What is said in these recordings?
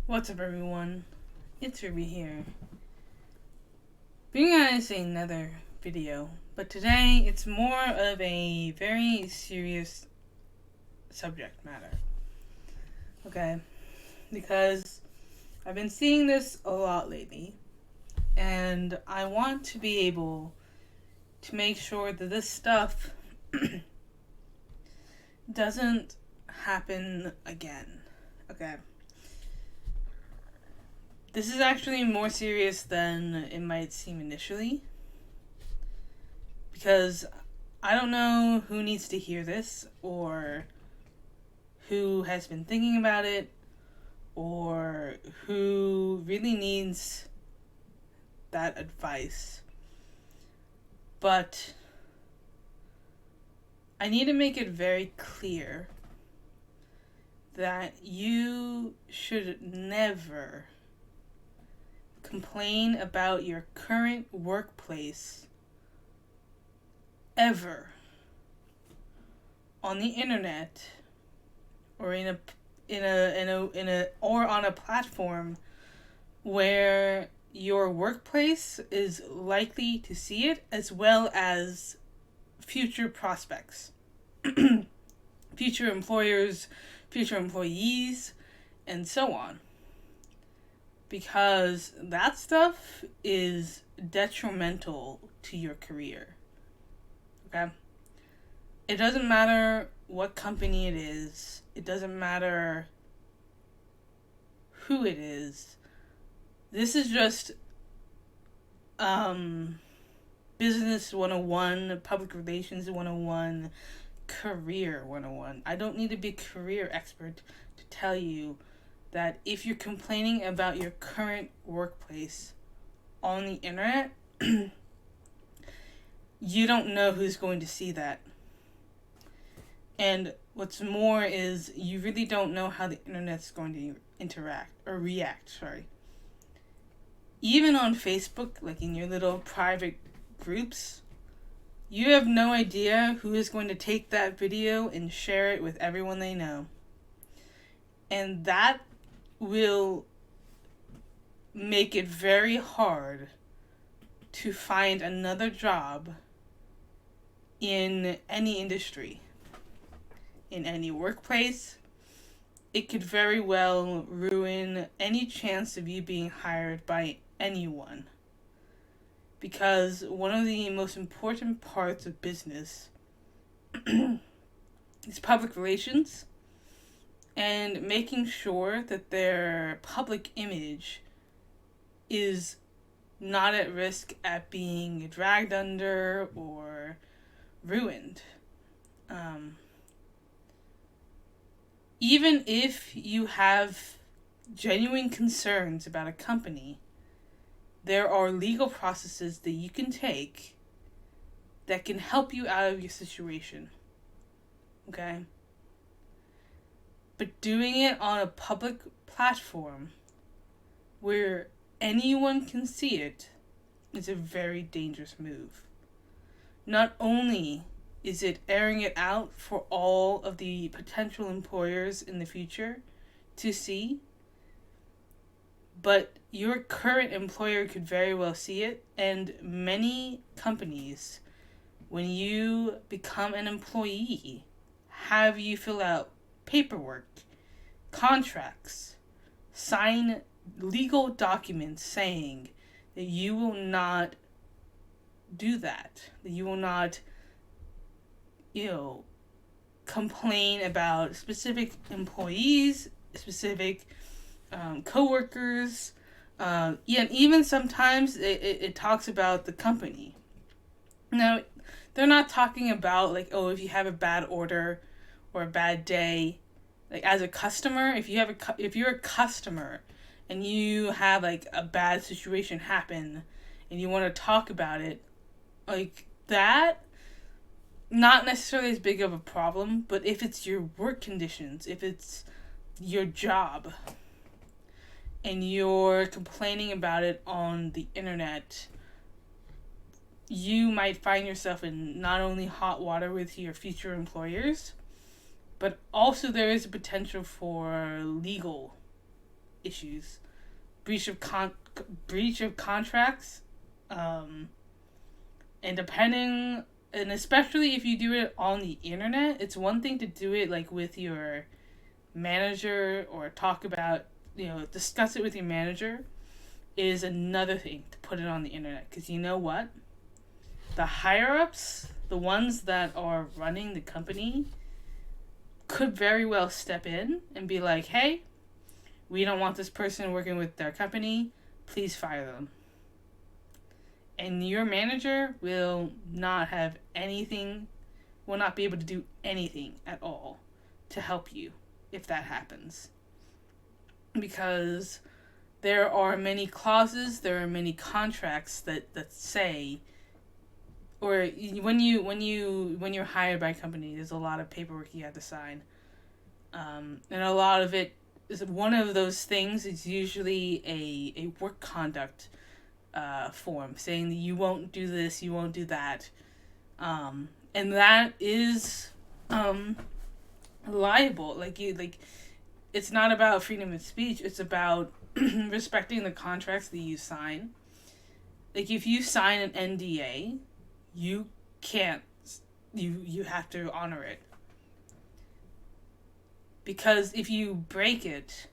What's up, everyone? It's Ruby here. Bringing on another video, but today it's more of a very serious subject matter. Okay? Because I've been seeing this a lot lately, and I want to be able to make sure that this stuff doesn't happen again. Okay? This is actually more serious than it might seem initially, because I don't know who needs to hear this, or who has been thinking about it, or who really needs that advice. But I need to make it very clear that you should never complain about your current workplace ever on the internet or or on a platform where your workplace is likely to see it, as well as future prospects, future employers, future employees, and so on. Because that stuff is detrimental to your career. Okay? It doesn't matter what company it is. It doesn't matter who it is. This is just business 101, public relations 101, career 101. I don't need to be a career expert to tell you that if you're complaining about your current workplace on the internet, you don't know who's going to see that. And what's more is you really don't know how the internet's going to react. Even on Facebook, like in your little private groups, you have no idea who is going to take that video and share it with everyone they know. And that will make it very hard to find another job in any industry, in any workplace. It could very well ruin any chance of you being hired by anyone. Because one of the most important parts of business is public relations, and making sure that their public image is not at risk at being dragged under or ruined. Even if you have genuine concerns about a company, there are legal processes that you can take that can help you out of your situation. Okay? But doing it on a public platform where anyone can see it is a very dangerous move. Not only is it airing it out for all of the potential employers in the future to see, but your current employer could very well see it, and many companies, when you become an employee, have you fill out paperwork, contracts, sign legal documents saying that you will not do that you will not, complain about specific employees, specific co-workers, and even sometimes it talks about the company. Now, they're not talking about, like, if you have a bad order or a bad day, like, as a customer, if you're a customer and you have, like, a bad situation happen and you want to talk about it, like, that, not necessarily as big of a problem, but if it's your work conditions, if it's your job, and you're complaining about it on the internet, you might find yourself in not only hot water with your future employers, but also there is a potential for legal issues, breach of contracts, and and especially if you do it on the internet. It's one thing to do it like with your manager or discuss it with your manager. It is another thing to put it on the internet, because you know what? The higher ups, the ones that are running the company, could very well step in and be like, hey, we don't want this person working with their company, please fire them. And your manager will not be able to do anything at all to help you if that happens. Because there are many clauses, there are many contracts that say, or when you're hired by a company, there's a lot of paperwork you have to sign. And a lot of it is, one of those things is usually a work conduct form saying that you won't do this, you won't do that. And that is liable. It's not about freedom of speech, it's about respecting the contracts that you sign. Like, if you sign an NDA, you have to honor it. Because if you break it,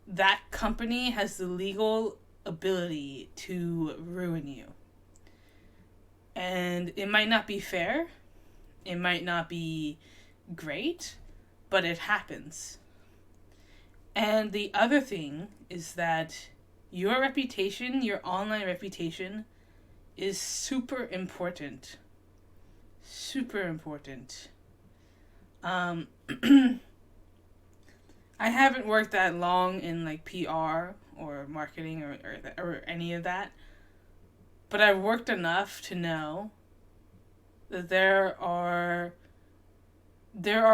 that company has the legal ability to ruin you. And it might not be fair, it might not be great, but it happens. And the other thing is that your reputation, your online reputation, is super important. Super important. I haven't worked that long in like PR or marketing or any of that, but I've worked enough to know that there are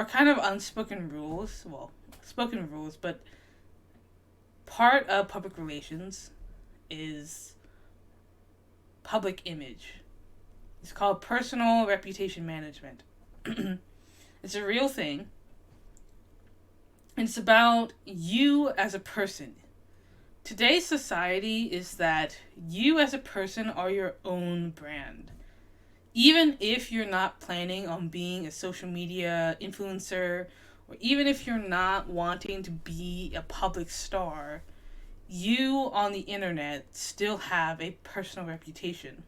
kind of unspoken rules, spoken rules, but part of public relations is public image. It's called personal reputation management. It's a real thing. It's about you as a person. Today's society is that you as a person are your own brand. Even if you're not planning on being a social media influencer, or even if you're not wanting to be a public star, you on the internet still have a personal reputation.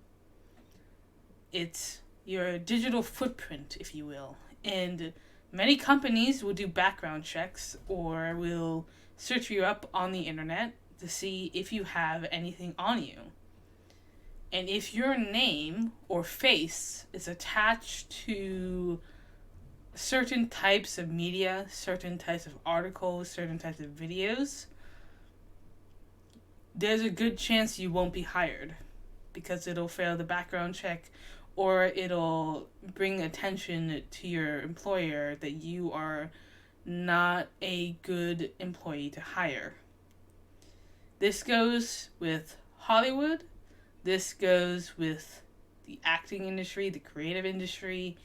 It's your digital footprint, if you will. And many companies will do background checks or will search you up on the internet to see if you have anything on you. And if your name or face is attached to certain types of media, certain types of articles, certain types of videos, there's a good chance you won't be hired, because it'll fail the background check, or it'll bring attention to your employer that you are not a good employee to hire. This goes with Hollywood. This goes with the acting industry, the creative industry.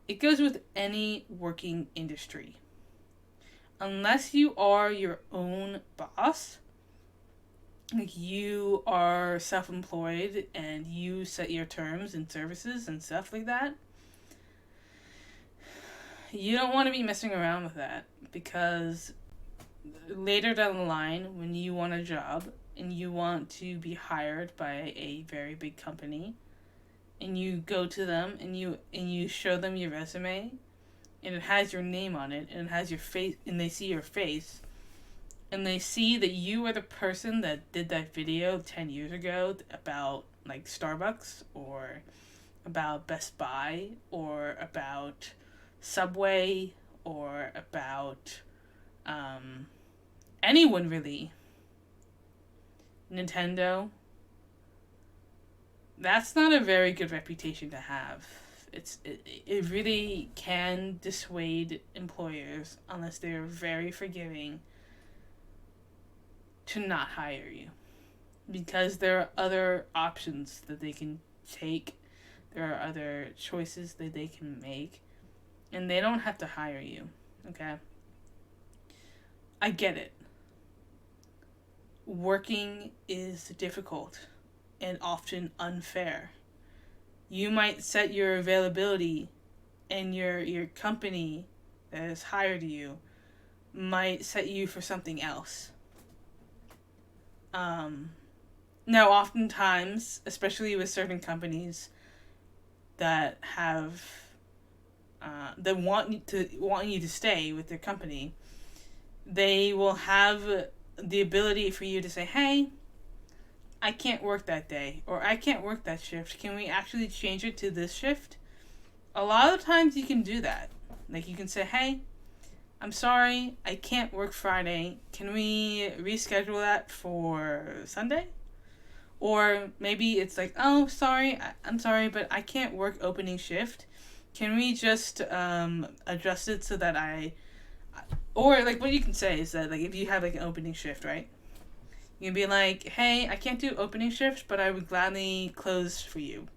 It goes with any working industry. Unless you are your own boss, like you are self-employed and you set your terms and services and stuff like that, you don't want to be messing around with that, because later down the line, when you want a job and you want to be hired by a very big company, and you go to them and you show them your resume, and it has your name on it, and it has your face, and they see your face, and they see that you are the person that did that video 10 years ago about like Starbucks or about Best Buy or about Subway or about anyone really, Nintendo, that's not a very good reputation to have. It really can dissuade employers, unless they're very forgiving, to not hire you, because there are other options that they can take, there are other choices that they can make, and they don't have to hire you. Okay, I get it. working is difficult and often unfair. You might set your availability, and your company that has hired you might set you for something else. Now, oftentimes, especially with certain companies that have that want you to stay with their company, they will have the ability for you to say, "Hey, I can't work that day," or "I can't work that shift. Can we actually change it to this shift?" A lot of times you can do that. Like, you can say, "Hey, I'm sorry, I can't work Friday. Can we reschedule that for Sunday?" Or maybe it's like, "Oh, sorry, I'm sorry, but I can't work opening shift. Can we just adjust it so that Or, like, what you can say is that, like, if you have, like, an opening shift, right? You can be like, "Hey, I can't do opening shift, but I would gladly close for you."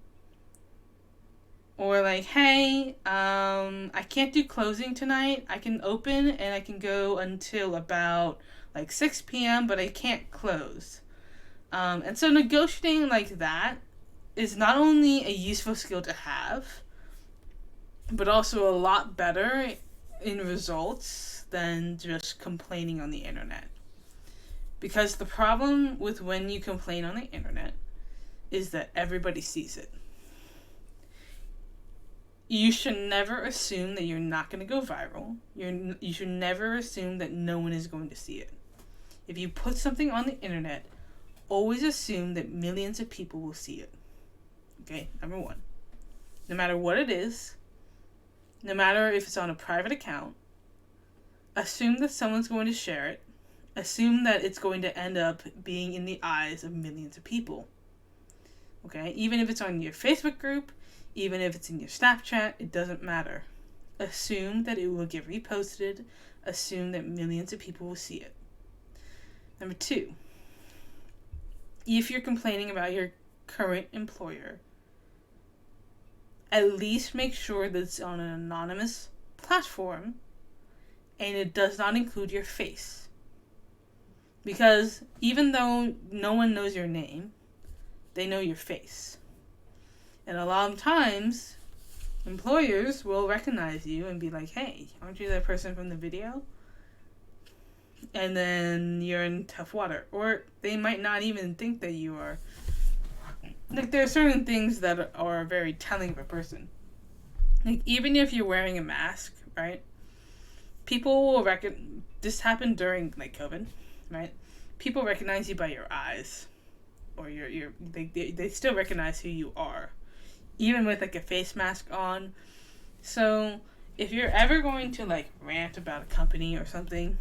Or like, "Hey, I can't do closing tonight. I can open and I can go until about like 6 p.m., but I can't close." And so negotiating like that is not only a useful skill to have, but also a lot better in results than just complaining on the internet. Because the problem with when you complain on the internet is that everybody sees it. You should never assume that you're not going to go viral. You should never assume that no one is going to see it. If you put something on the internet, always assume that millions of people will see it. Okay, number one. No matter what it is, no matter if it's on a private account, assume that someone's going to share it. Assume that it's going to end up being in the eyes of millions of people. Okay, even if it's on your Facebook group, even if it's in your Snapchat, it doesn't matter. Assume that it will get reposted. Assume that millions of people will see it. Number two, if you're complaining about your current employer, at least make sure that it's on an anonymous platform and it does not include your face. Because even though no one knows your name, they know your face. And a lot of times, employers will recognize you and be like, "Hey, aren't you that person from the video?" And then you're in tough water. Or they might not even think that you are. Like, there are certain things that are very telling of a person. Like, even if you're wearing a mask, right? People will this happened during, like, COVID, right? People recognize you by your eyes. Or they still recognize who you are, even with like a face mask on. So if you're ever going to like rant about a company or something,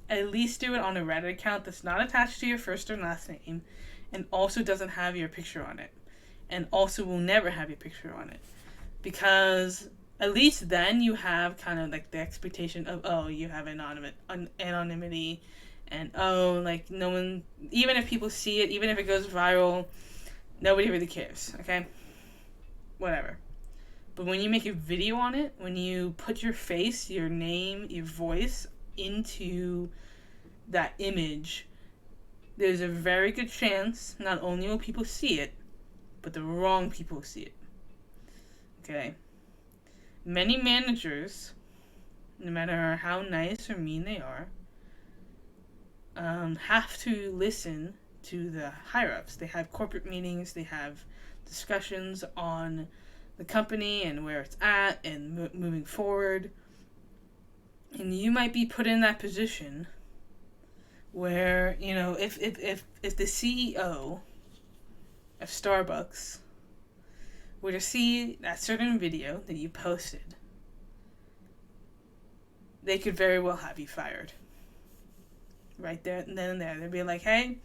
at least do it on a Reddit account that's not attached to your first or last name, and also doesn't have your picture on it, and also will never have your picture on it, because at least then you have kind of like the expectation of, oh, you have anonymity. And, oh, like, no one, even if people see it, even if it goes viral, nobody really cares, okay? Whatever. But when you make a video on it, when you put your face, your name, your voice into that image, there's a very good chance not only will people see it, but the wrong people will see it. Okay? Many managers, no matter how nice or mean they are, have to listen to the higher-ups. They have corporate meetings, they have discussions on the company and where it's at and moving forward. And you might be put in that position where, you know, if the CEO of Starbucks were to see that certain video that you posted, they could very well have you fired. Right there and then and there. They'd be like, "Hey,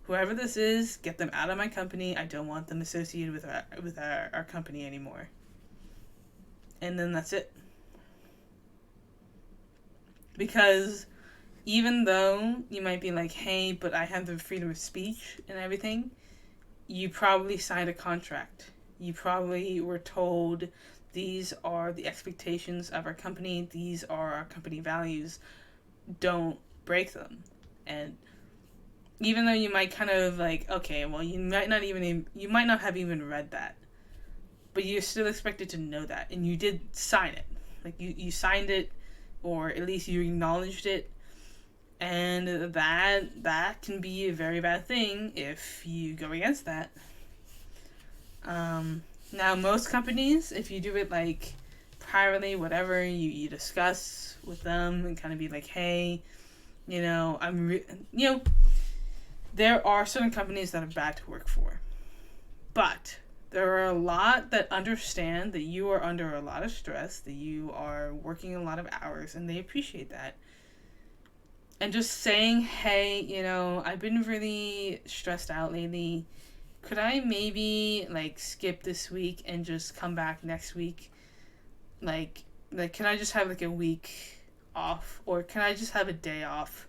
whoever this is, get them out of my company. I don't want them associated with our company anymore." And then that's it. Because even though you might be like, "Hey, but I have the freedom of speech and everything," you probably signed a contract. You probably were told, these are the expectations of our company, these are our company values, don't break them. And even though you might kind of like, okay, well, you might not have even read that, but you're still expected to know that, and you did sign it. Like you signed it, or at least you acknowledged it, and that can be a very bad thing if you go against that. Now, most companies, if you do it like privately, whatever, you discuss with them and kind of be like, hey, there are certain companies that are bad to work for. But there are a lot that understand that you are under a lot of stress, that you are working a lot of hours, and they appreciate that. And just saying, hey, I've been really stressed out lately. Could I maybe, like, skip this week and just come back next week? Like, can I just have, like, a week off? Or can I just have a day off?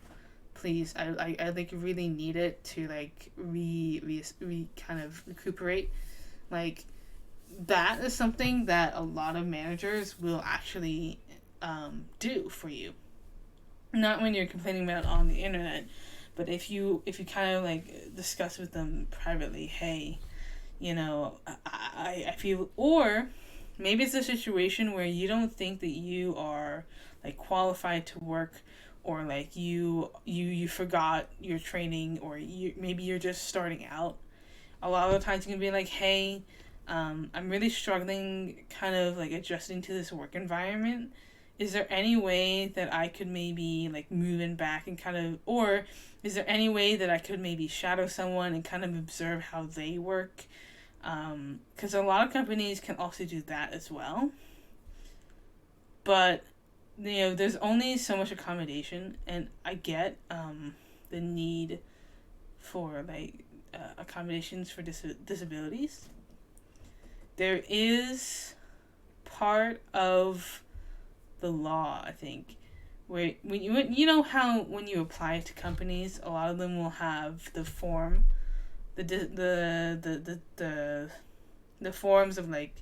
Please, I like really need it to like kind of recuperate. Like, that is something that a lot of managers will actually do for you. Not when you're complaining about it on the internet, but if you kind of like discuss with them privately, hey, I feel, or maybe it's a situation where you don't think that you are like qualified to work, or like you forgot your training, or maybe you're just starting out. A lot of the times you can be like, hey, I'm really struggling kind of like adjusting to this work environment. Is there any way that I could maybe like move in back and kind of, or is there any way that I could maybe shadow someone and kind of observe how they work? Because a lot of companies can also do that as well. But there's only so much accommodation, and I get the need for like accommodations for disabilities. There is part of the law, I think, where when you know how when you apply to companies, a lot of them will have the form, the forms of like,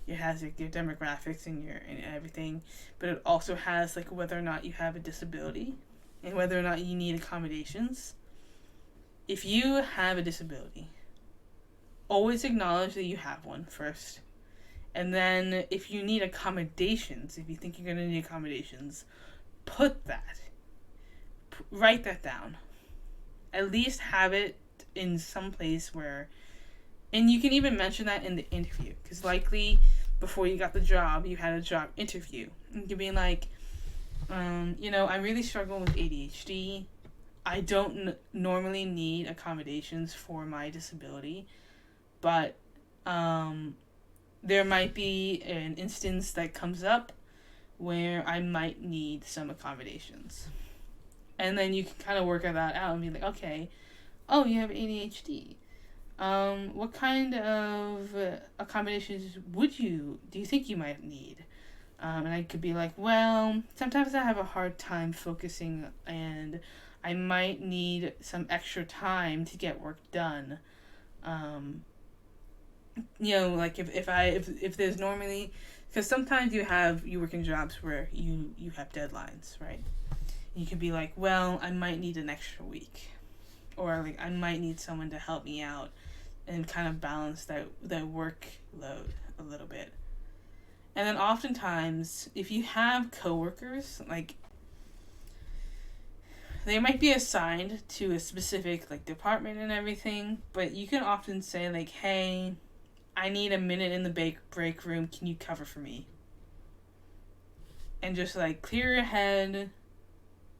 it has like your demographics and everything, but it also has like whether or not you have a disability and whether or not you need accommodations. If you have a disability, always acknowledge that you have one first. And then if you need accommodations, if you think you're going to need accommodations, write that down. At least have it in some place where, and you can even mention that in the interview, because likely before you got the job, you had a job interview. And you can be like, I really struggle with ADHD. I don't normally need accommodations for my disability, but there might be an instance that comes up where I might need some accommodations. And then you can kind of work that out and be like, okay, oh, you have ADHD. What kind of accommodations do you think you might need? And I could be like, well, sometimes I have a hard time focusing, and I might need some extra time to get work done. Like if there's normally, because sometimes you work in jobs where you have deadlines, right? You could be like, well, I might need an extra week, or like I might need someone to help me out and kind of balance that workload a little bit. And then oftentimes, if you have coworkers, like, they might be assigned to a specific like department and everything, but you can often say like, hey, I need a minute in the break room. Can you cover for me? And just like clear your head,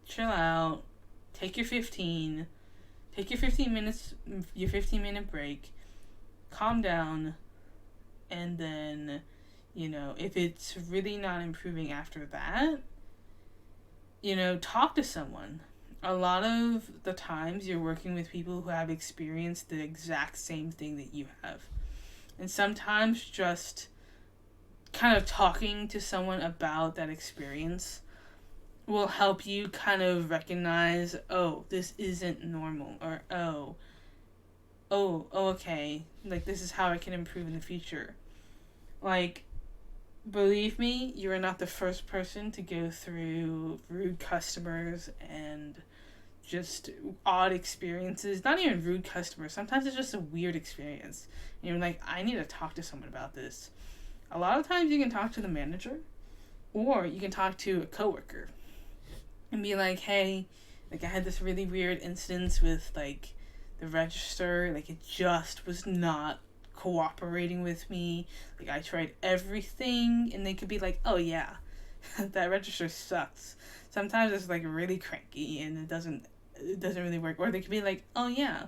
chill out, take your 15 minutes, your 15-minute break, calm down, and then, if it's really not improving after that, talk to someone. A lot of the times you're working with people who have experienced the exact same thing that you have. And sometimes just kind of talking to someone about that experience will help you kind of recognize, oh, this isn't normal, or okay, like, this is how I can improve in the future. Like, believe me, you are not the first person to go through rude customers and just odd experiences, not even rude customers. Sometimes it's just a weird experience. And you're like, I need to talk to someone about this. A lot of times you can talk to the manager, or you can talk to a coworker and be like, hey, like, I had this really weird instance with, like, the register. Like, it just was not cooperating with me. Like, I tried everything. And they could be like, oh, yeah, that register sucks. Sometimes it's, like, really cranky and it doesn't really work. Or they could be like, oh, yeah,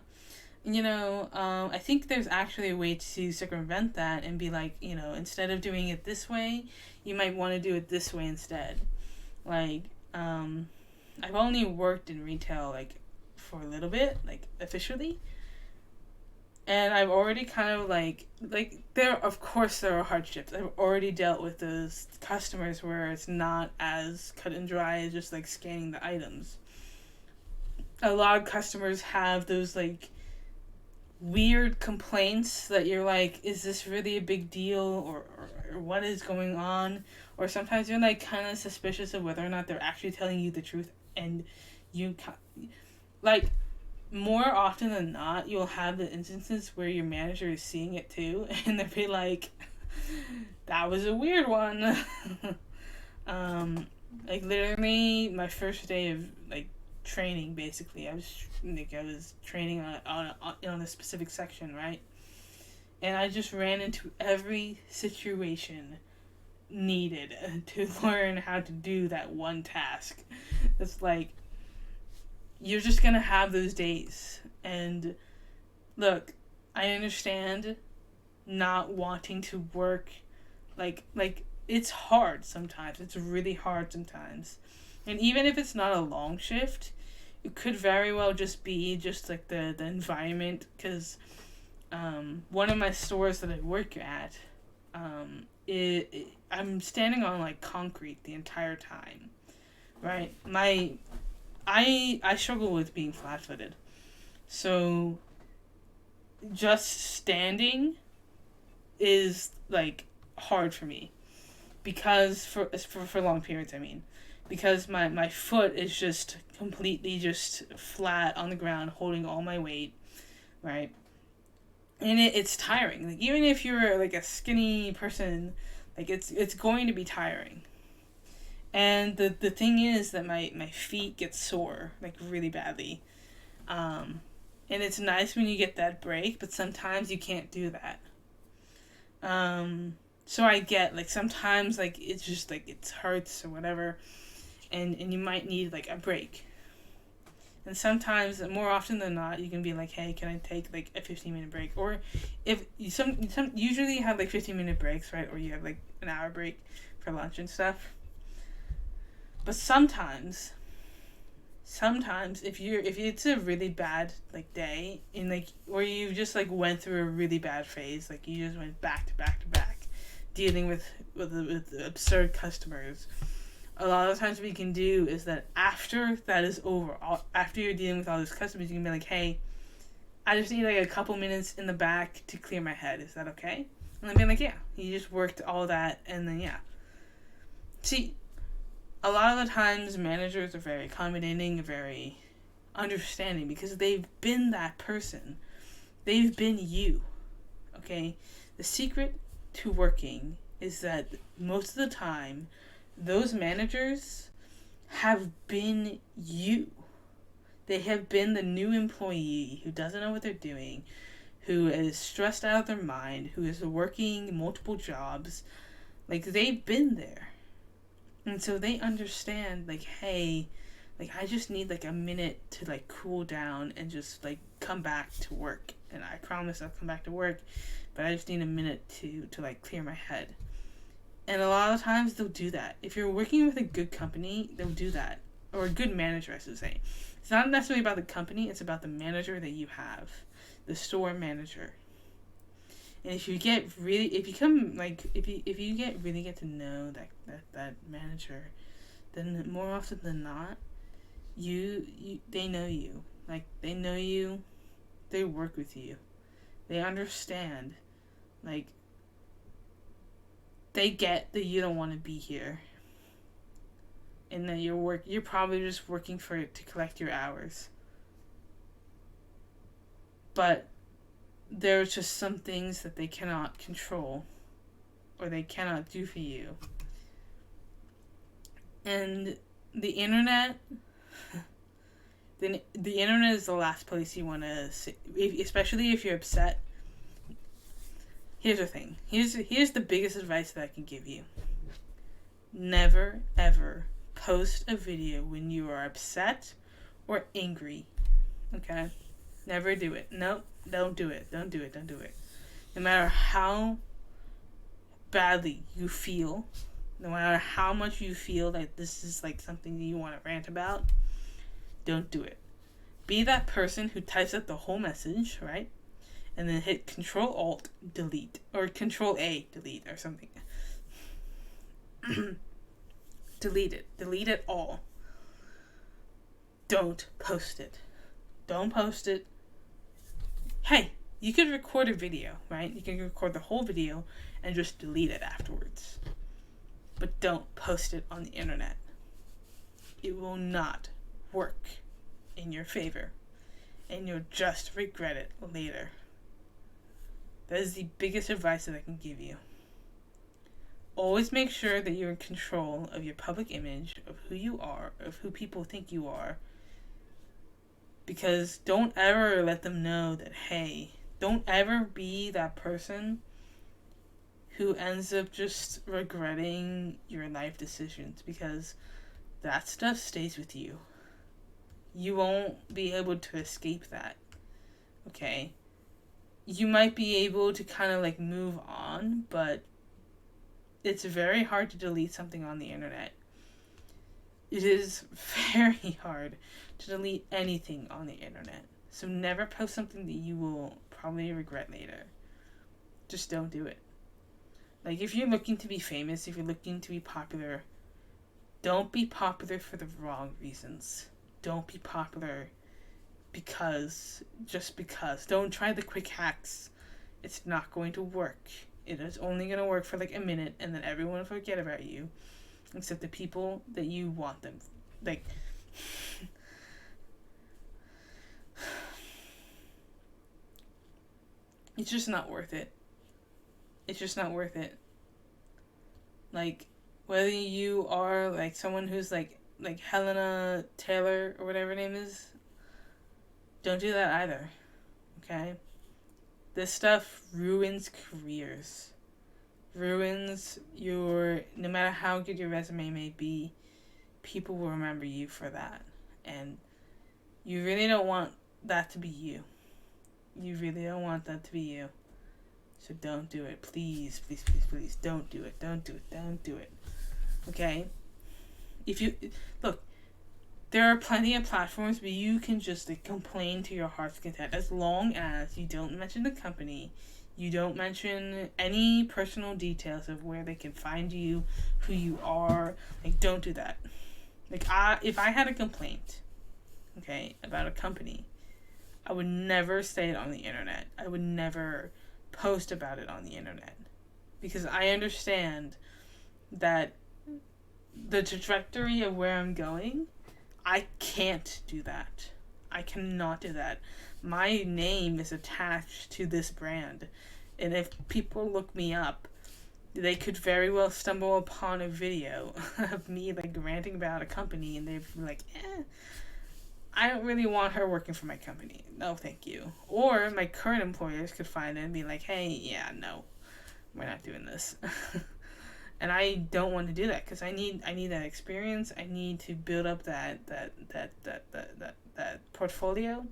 you know, I think there's actually a way to circumvent that and be like, you know, instead of doing it this way, you might want to do it this way instead. Like, I've only worked in retail, like, for a little bit, like, officially. And I've already kind of, like, of course there are hardships. I've already dealt with those customers where it's not as cut and dry as just, like, scanning the items. A lot of customers have those, like, weird complaints that you're like, is this really a big deal, or what is going on? Or sometimes you're, like, kind of suspicious of whether or not they're actually telling you the truth, and you, like, more often than not, you'll have the instances where your manager is seeing it too, and they'll be like, that was a weird one. Like, literally, my first day of, like, training, basically, I was training on a specific section, right? And I just ran into every situation needed to learn how to do that one task. It's like, you're just gonna have those days. And look, I understand not wanting to work, like it's hard sometimes. It's really hard sometimes. And even if it's not a long shift, it could very well just be just, like, the environment. Because one of my stores that I work at, I'm standing on, like, concrete the entire time, right? I struggle with being flat-footed. So just standing is, like, hard for me. Because for long periods, I mean. Because my foot is just completely just flat on the ground, holding all my weight, right? And it's tiring. Like, even if you're, like, a skinny person, like, it's going to be tiring. And the thing is that my feet get sore, like, really badly. And it's nice when you get that break, but sometimes you can't do that. So I get, like, sometimes, like, it's just, like, it hurts or whatever, and you might need, like, a break. And sometimes, more often than not, you can be like, hey, can I take, like, a 15-minute break? Or if you usually have, like, 15-minute breaks, right? Or you have, like, an hour break for lunch and stuff. But sometimes if it's a really bad, like, day, in, like, or you just, like, went through a really bad phase, like, you just went back to back to back, dealing with absurd customers, a lot of times what you can do is that after that is over, after you're dealing with all those customers, you can be like, hey, I just need, like, a couple minutes in the back to clear my head. Is that okay? And I'll be like, yeah. You just worked all that, and then, yeah. See, a lot of the times managers are very accommodating, very understanding, because they've been that person. They've been you. Okay? The secret to working is that most of the time, those managers have been you. They have been the new employee who doesn't know what they're doing, who is stressed out of their mind, who is working multiple jobs. Like, they've been there. And so they understand, like, hey, like, I just need, like, a minute to, like, cool down and just, like, come back to work. And I promise I'll come back to work, but I just need a minute to like, clear my head. And a lot of times they'll do that. If you're working with a good company, they'll do that. Or a good manager, I should say. It's not necessarily about the company, it's about the manager that you have. The store manager. And if you get really, if you get to know that manager, then more often than not, they know you. Like, they know you, they work with you. They understand. Like, they get that you don't want to be here. and that you're probably just working for it to collect your hours. But there's just some things that they cannot control or they cannot do for you. And the internet, the internet is the last place you want to sit, especially if you're upset. Here's the thing. Here's the biggest advice that I can give you. Never, ever post a video when you are upset or angry. Okay? Never do it. Nope. Don't do it. Don't do it. Don't do it. No matter how badly you feel, no matter how much you feel that this is like something you want to rant about, don't do it. Be that person who types up the whole message, right? And then hit Control-Alt-Delete or Control-A delete or something. Delete it. Delete it all. Don't post it. Don't post it. Hey, you could record a video, right? You can record the whole video and just delete it afterwards. But don't post it on the internet. It will not work in your favor. And you'll just regret it later. That is the biggest advice that I can give you. Always make sure that you're in control of your public image, of who you are, of who people think you are. Because don't ever let them know that, hey, don't ever be that person who ends up just regretting your life decisions, because that stuff stays with you. You won't be able to escape that. Okay? You might be able to kind of like move on, but it's very hard to delete something on the internet. It is very hard to delete anything on the internet. So never post something that you will probably regret later. Just don't do it. Like, if you're looking to be famous, if you're looking to be popular, don't be popular for the wrong reasons. Don't be popular just because. Don't try the quick hacks. It's not going to work. It is only going to work for like a minute, and then everyone will forget about you. Except the people that you want them. Like, it's just not worth it. It's just not worth it. Like, whether you are like someone who's like Helena Taylor or whatever her name is, don't do that either. Okay? This stuff ruins careers. Ruins your, no matter how good your resume may be, people will remember you for that. And you really don't want that to be you. You really don't want that to be you. So don't do it. Please, please, please, please. Don't do it. Don't do it. Don't do it. Okay? If you, look, there are plenty of platforms where you can just like complain to your heart's content, as long as you don't mention the company, you don't mention any personal details of where they can find you, who you are. Like, don't do that. Like, if I had a complaint, okay, about a company, I would never say it on the internet. I would never post about it on the internet. Because I understand that the trajectory of where I'm going, I can't do that. I cannot do that. My name is attached to this brand. And if people look me up, they could very well stumble upon a video of me like ranting about a company, and they'd be like, I don't really want her working for my company. No, thank you. Or my current employers could find it and be like, hey, yeah, no, we're not doing this. And I don't want to do that, because I need that experience. I need to build up that portfolio.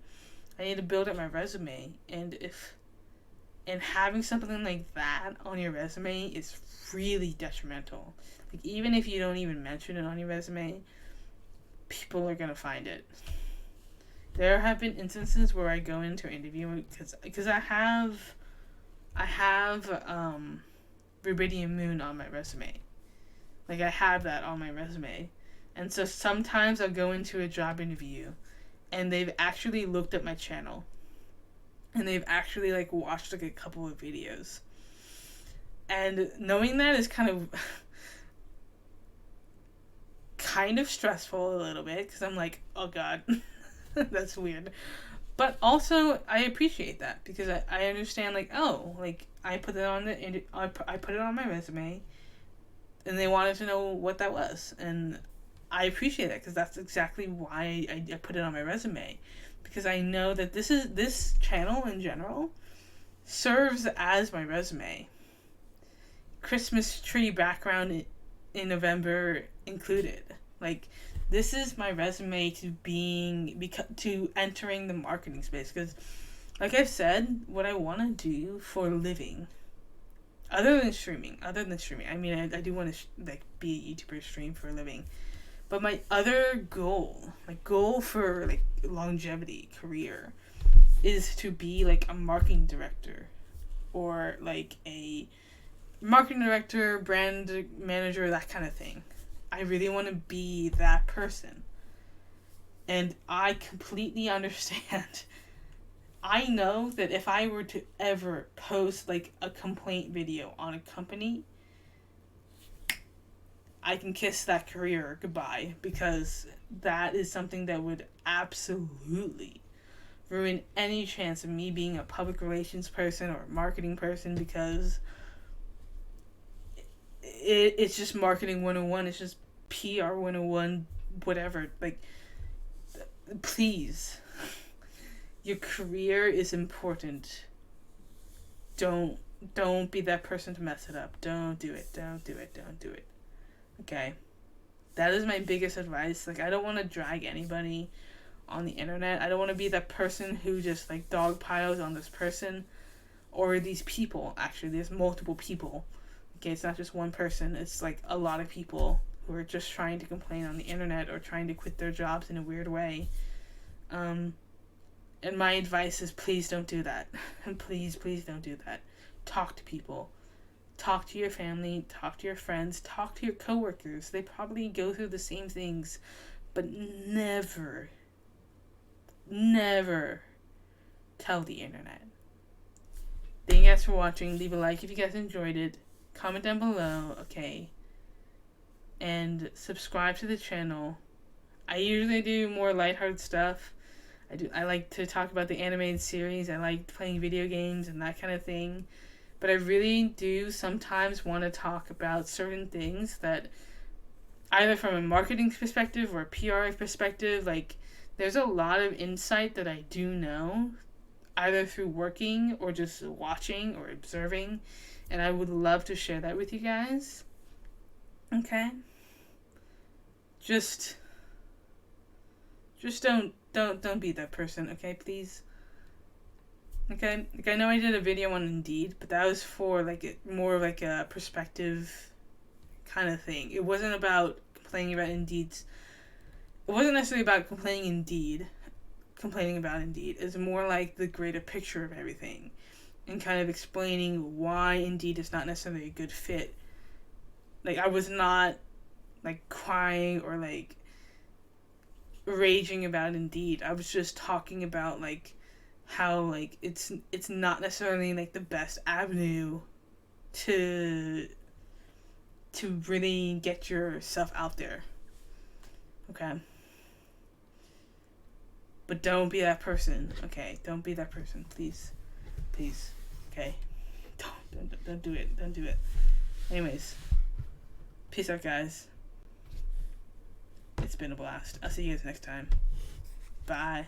I need to build up my resume. And having something like that on your resume is really detrimental. Like, even if you don't even mention it on your resume, people are gonna find it. There have been instances where I go into an interview because I have Rubidium-Moon on my resume. Like, I have that on my resume. And so sometimes I'll go into a job interview and they've actually looked at my channel. And they've actually like watched like a couple of videos. And knowing that is kind kind of stressful a little bit because I'm like, oh God, that's weird. But also, I appreciate that because I understand, like, oh, like, I put it on I put it on my resume, and they wanted to know what that was, and I appreciate that because that's exactly why I put it on my resume, because I know that this channel in general serves as my resume. Christmas tree background in November included. Like, this is my resume to entering the marketing space, because like I've said, what I want to do for a living, other than streaming, I mean, I do want to like be a YouTuber, stream for a living, but my other goal, my goal for like longevity career, is to be like a marketing director, or like a marketing director, brand manager, that kind of thing. I really want to be that person. And I completely understand. I know that if I were to ever post like a complaint video on a company, I can kiss that career goodbye, because that is something that would absolutely ruin any chance of me being a public relations person or a marketing person, because it's just marketing 101. It's just PR 101, whatever. Like, please, your career is important. Don't be that person to mess it up. Don't do it. Okay? That is my biggest advice. Like, I don't want to drag anybody on the internet. I don't want to be that person who just like dog piles on this person or these people. Actually, there's multiple people. Okay, it's not just one person. It's like a lot of people who are just trying to complain on the internet or trying to quit their jobs in a weird way. And my advice is, please don't do that. And please don't do that. Talk to people. Talk to your family. Talk to your friends. Talk to your coworkers. They probably go through the same things. But never tell the internet. Thank you guys for watching. Leave a like if you guys enjoyed it. Comment down below, okay? And subscribe to the channel. I usually do more lighthearted stuff. I like to talk about the animated series. I like playing video games and that kind of thing. But I really do sometimes want to talk about certain things that, either from a marketing perspective or a PR perspective, like, there's a lot of insight that I do know, either through working or just watching or observing, and I would love to share that with you guys. Okay? Just don't be that person, okay, please? Okay? Like, I know I did a video on Indeed, but that was for like more of like a perspective kind of thing. It wasn't about complaining about Indeed's. It wasn't necessarily about complaining about Indeed. It's more like the greater picture of everything, and kind of explaining why Indeed is not necessarily a good fit. Like, I was not like crying or like raging about Indeed. I was just talking about like how like it's not necessarily like the best avenue to really get yourself out there. Okay? But don't be that person, okay? Don't be that person, please. Please, okay? Don't do it. Don't do it. Anyways, peace out, guys. It's been a blast. I'll see you guys next time. Bye.